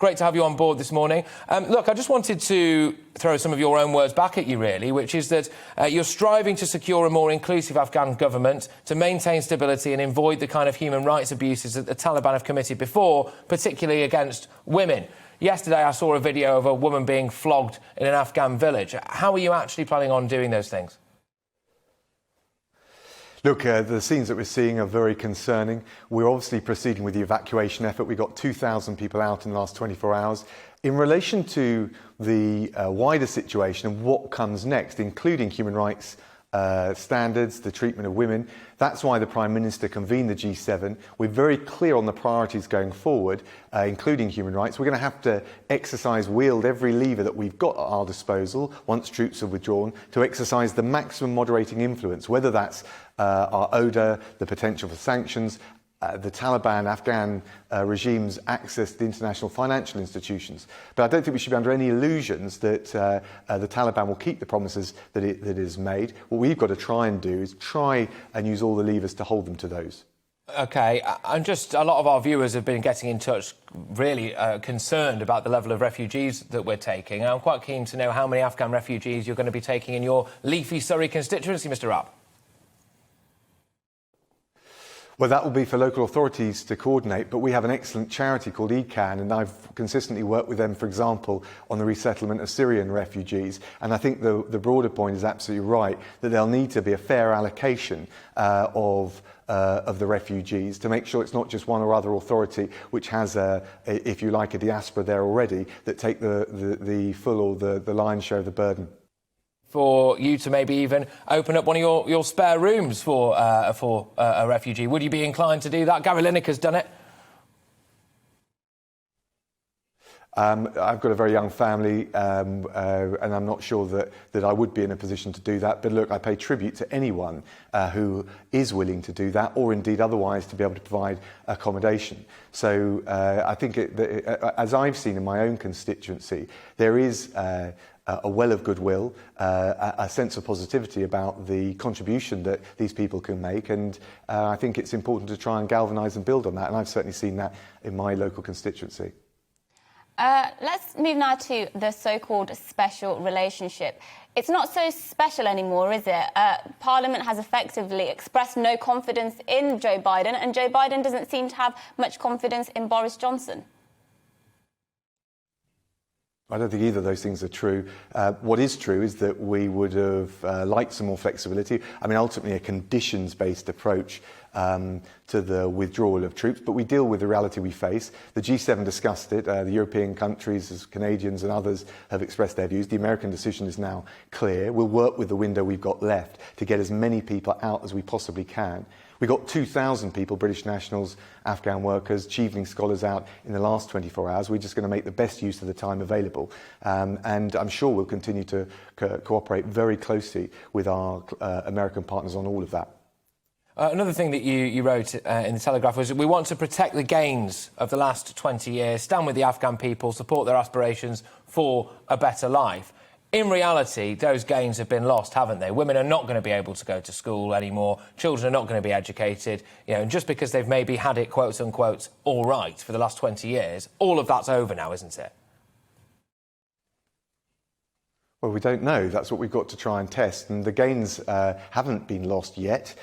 great to have you on board this morning. Look, I just wanted to throw some of your own words back at you, really, which is that you're striving to secure a more inclusive Afghan government to maintain stability and avoid the kind of human rights abuses that the Taliban have committed before, particularly against women. Yesterday, I saw a video of a woman being flogged in an Afghan village. How are you actually planning on doing those things? Look, the scenes that we're seeing are very concerning. We're obviously proceeding with the evacuation effort. We got 2,000 people out in the last 24 hours. In relation to the wider situation and what comes next, including human rights standards, the treatment of women, that's why the Prime Minister convened the G7. We're very clear on the priorities going forward, including human rights. We're going to have to wield every lever that we've got at our disposal once troops have withdrawn to exercise the maximum moderating influence, whether that's our ODA, the potential for sanctions, the Taliban, Afghan regime's access to the international financial institutions. But I don't think we should be under any illusions that the Taliban will keep the promises that it has made. What we've got to try and do is try and use all the levers to hold them to those. OK, and just a lot of our viewers have been getting in touch, really concerned about the level of refugees that we're taking. And I'm quite keen to know how many Afghan refugees you're going to be taking in your leafy Surrey constituency, Mr Raab. Well, that will be for local authorities to coordinate, but we have an excellent charity called ECAN, and I've consistently worked with them, for example, on the resettlement of Syrian refugees. And I think the broader point is absolutely right, that there'll need to be a fair allocation of the refugees to make sure it's not just one or other authority which has, if you like, a diaspora there already that take the full or the lion's share of the burden. For you to maybe even open up one of your spare rooms for a refugee. Would you be inclined to do that? Gary Lineker's done it. I've got a very young family and I'm not sure that I would be in a position to do that. But look, I pay tribute to anyone who is willing to do that, or indeed otherwise to be able to provide accommodation. So I think, as I've seen in my own constituency, there is a well of goodwill, a sense of positivity about the contribution that these people can make, and I think it's important to try and galvanise and build on that, and I've certainly seen that in my local constituency. Let's move now to the so-called special relationship. It's not so special anymore, is it? Parliament has effectively expressed no confidence in Joe Biden, and Joe Biden doesn't seem to have much confidence in Boris Johnson. I don't think either of those things are true. What is true is that we would have liked some more flexibility. I mean, ultimately a conditions-based approach to the withdrawal of troops, but we deal with the reality we face. The G7 discussed it. The European countries, as Canadians and others, have expressed their views. The American decision is now clear. We'll work with the window we've got left to get as many people out as we possibly can. We got 2,000 people, British nationals, Afghan workers, Chevening scholars out in the last 24 hours. We're just going to make the best use of the time available. And I'm sure we'll continue to cooperate very closely with our American partners on all of that. Another thing that you wrote in the Telegraph was, we want to protect the gains of the last 20 years, stand with the Afghan people, support their aspirations for a better life. In reality, those gains have been lost, haven't they? Women are not going to be able to go to school anymore. Children are not going to be educated. You know, and just because they've maybe had it, quote unquote, all right for the last 20 years, all of that's over now, isn't it? Well, we don't know. That's what we've got to try and test. And the gains haven't been lost yet.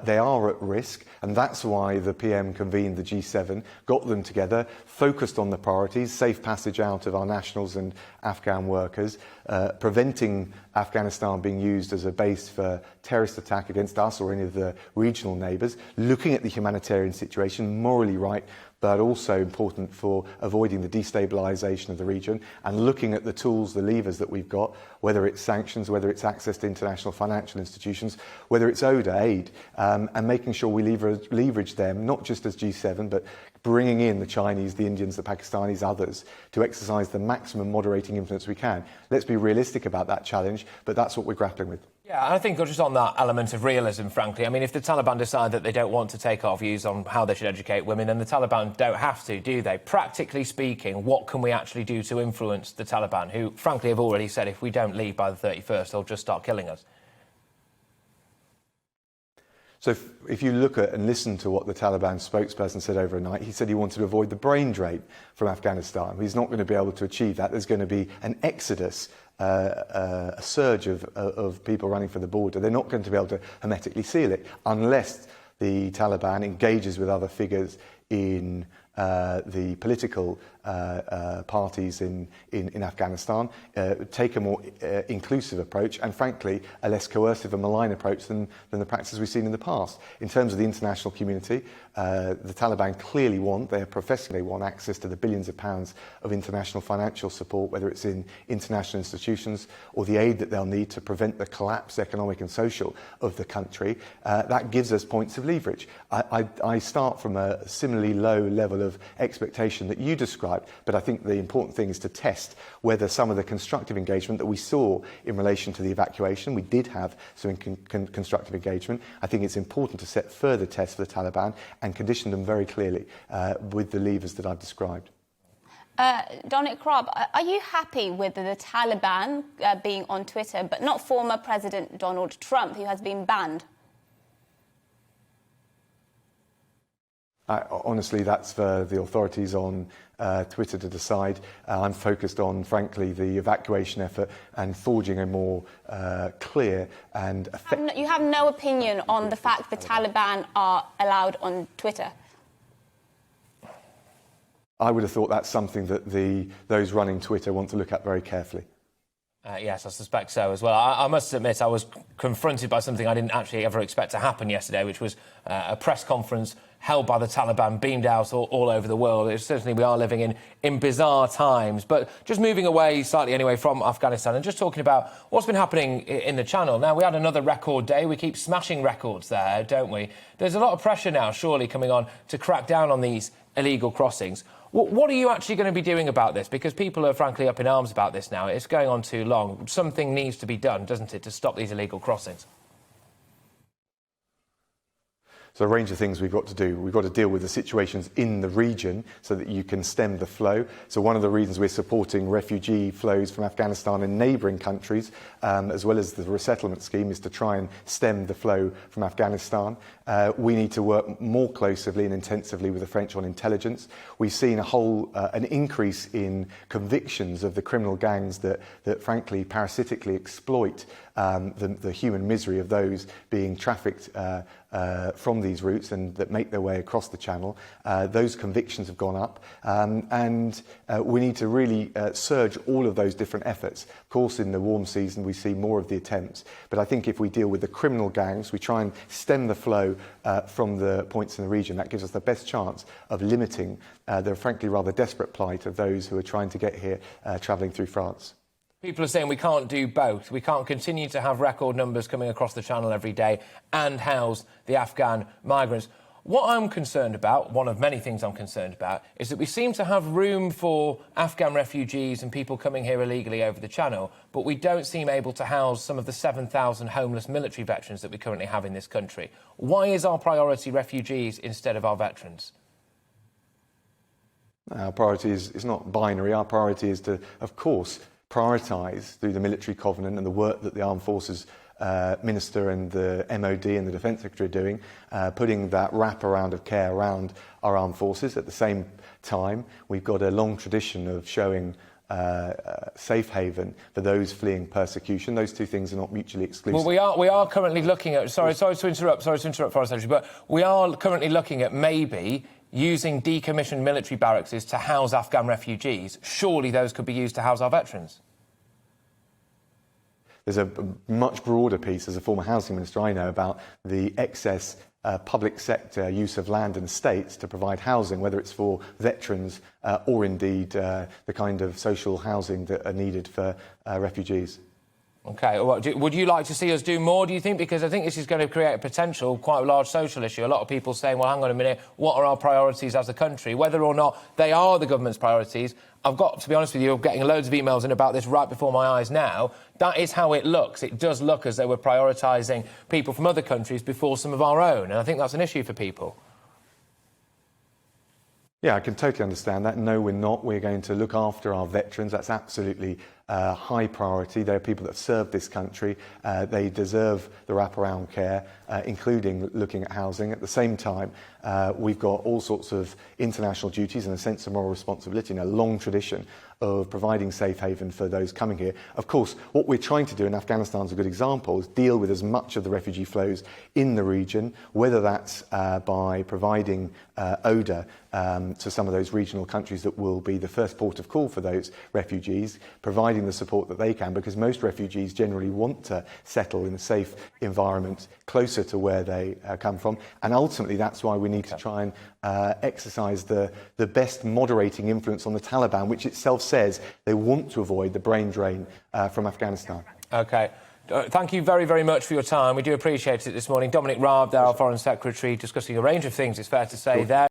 They are at risk. And that's why the PM convened the G7, got them together, focused on the priorities, safe passage out of our nationals and Afghan workers, preventing Afghanistan being used as a base for terrorist attack against us or any of the regional neighbours, looking at the humanitarian situation, morally right, but also important for avoiding the destabilisation of the region, and looking at the tools, the levers that we've got, whether it's sanctions, whether it's access to international financial institutions, whether it's ODA aid, and making sure we leverage them, not just as G7, but bringing in the Chinese, the Indians, the Pakistanis, others, to exercise the maximum moderating influence we can. Let's be realistic about that challenge, but that's what we're grappling with. Yeah, and I think just on that element of realism, frankly, I mean, if the Taliban decide that they don't want to take our views on how they should educate women, then the Taliban don't have to, do they? Practically speaking, what can we actually do to influence the Taliban, who, frankly, have already said if we don't leave by the 31st, they'll just start killing us? So if you look at and listen to what the Taliban spokesperson said overnight, he said he wanted to avoid the brain drain from Afghanistan. He's not going to be able to achieve that. There's going to be an exodus, a surge of people running for the border. They're not going to be able to hermetically seal it unless the Taliban engages with other figures in the political parties in Afghanistan, take a more inclusive approach and, frankly, a less coercive and malign approach than the practices we've seen in the past. In terms of the international community, the Taliban clearly they are professing they want access to the billions of pounds of international financial support, whether it's in international institutions or the aid that they'll need to prevent the collapse, economic and social, of the country. That gives us points of leverage. I start from a similarly low level of expectation that you described, but I think the important thing is to test whether some of the constructive engagement that we saw in relation to the evacuation, we did have some constructive engagement. I think it's important to set further tests for the Taliban and condition them very clearly with the levers that I've described. Dominic Raab, are you happy with the Taliban being on Twitter, but not former President Donald Trump, who has been banned? Honestly, that's for the authorities on Twitter to decide. I'm focused on, frankly, the evacuation effort and forging a more clear and effective... You have no opinion on the fact the Taliban are allowed on Twitter? I would have thought that's something that those running Twitter want to look at very carefully. Yes, I suspect so as well. I must admit I was confronted by something I didn't actually ever expect to happen yesterday, which was a press conference held by the Taliban, beamed out all over the world. Certainly we are living in bizarre times. But just moving away slightly anyway from Afghanistan and just talking about what's been happening in the Channel. Now, we had another record day. We keep smashing records there, don't we? There's a lot of pressure now, surely, coming on to crack down on these illegal crossings. What are you actually going to be doing about this? Because people are, frankly, up in arms about this now. It's going on too long. Something needs to be done, doesn't it, to stop these illegal crossings? So a range of things we've got to do. We've got to deal with the situations in the region so that you can stem the flow. So one of the reasons we're supporting refugee flows from Afghanistan and neighbouring countries, as well as the resettlement scheme, is to try and stem the flow from Afghanistan. We need to work more closely and intensively with the French on intelligence. We've seen an increase in convictions of the criminal gangs that frankly, parasitically exploit the human misery of those being trafficked from these routes and that make their way across the Channel. Those convictions have gone up, and we need to really surge all of those different efforts. Of course, in the warm season, we see more of the attempts, but I think if we deal with the criminal gangs, we try and stem the flow from the points in the region. That gives us the best chance of limiting the frankly rather desperate plight of those who are trying to get here travelling through France. People are saying we can't do both. We can't continue to have record numbers coming across the Channel every day and house the Afghan migrants. What I'm concerned about, one of many things I'm concerned about, is that we seem to have room for Afghan refugees and people coming here illegally over the Channel, but we don't seem able to house some of the 7,000 homeless military veterans that we currently have in this country. Why is our priority refugees instead of our veterans? Our priority is not binary. Our priority is to, of course, prioritise through the military covenant and the work that the Armed Forces Minister and the MOD and the Defence Secretary are doing, putting that wraparound of care around our armed forces. At the same time, we've got a long tradition of showing safe haven for those fleeing persecution. Those two things are not mutually exclusive. Well, we are currently looking at... Sorry to interrupt, Forest Secretary, but we are currently looking at maybe using decommissioned military barracks to house Afghan refugees. Surely those could be used to house our veterans. There's a much broader piece, as a former housing minister, I know about the excess public sector use of land and estates to provide housing, whether it's for veterans or indeed the kind of social housing that are needed for refugees. OK, would you like to see us do more, do you think? Because I think this is going to create a potential quite large social issue. A lot of people saying, well, hang on a minute, what are our priorities as a country? Whether or not they are the government's priorities, I've got to be honest with you, I'm getting loads of emails in about this right before my eyes now. That is how it looks. It does look as though we're prioritising people from other countries before some of our own, and I think that's an issue for people. Yeah, I can totally understand that. No, we're not. We're going to look after our veterans. That's absolutely high priority. They're people that have served this country. They deserve the wraparound care, including looking at housing. At the same time, we've got all sorts of international duties and a sense of moral responsibility and a long tradition of providing safe haven for those coming here. Of course, what we're trying to do, and Afghanistan's a good example, is deal with as much of the refugee flows in the region, whether that's by providing ODA to some of those regional countries that will be the first port of call for those refugees, providing the support that they can, because most refugees generally want to settle in a safe environment closer to where they come from. And ultimately, that's why we need to try and exercise the best moderating influence on the Taliban, which itself says they want to avoid the brain drain from Afghanistan. OK. Thank you very, very much for your time. We do appreciate it this morning. Dominic Raab, our Foreign Secretary, discussing a range of things, it's fair to say, there.